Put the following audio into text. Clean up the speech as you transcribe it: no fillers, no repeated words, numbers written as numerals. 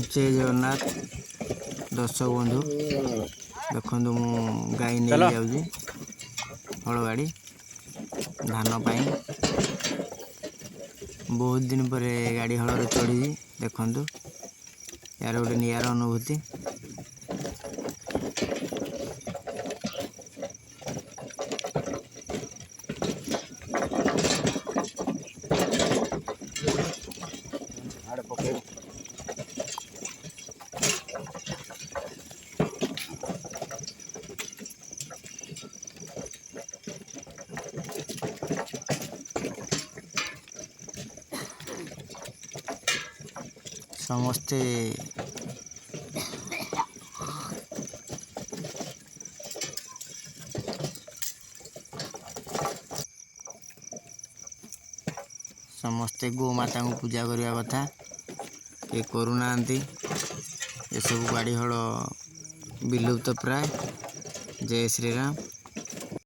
जय जगन्नाथ दर्शक बंधु देखु मु गाई नहीं जाऊँगी हल गाड़ी धान पाई बहुत दिन पर गाड़ी हल चढ़ी देखु यार गोटे नियार अनुभूति। समस्ते समस्ते गोमाता को पूजा करने कथा के करूना ये सब गाड़ी हल विलुप्त प्राय। जय श्री राम।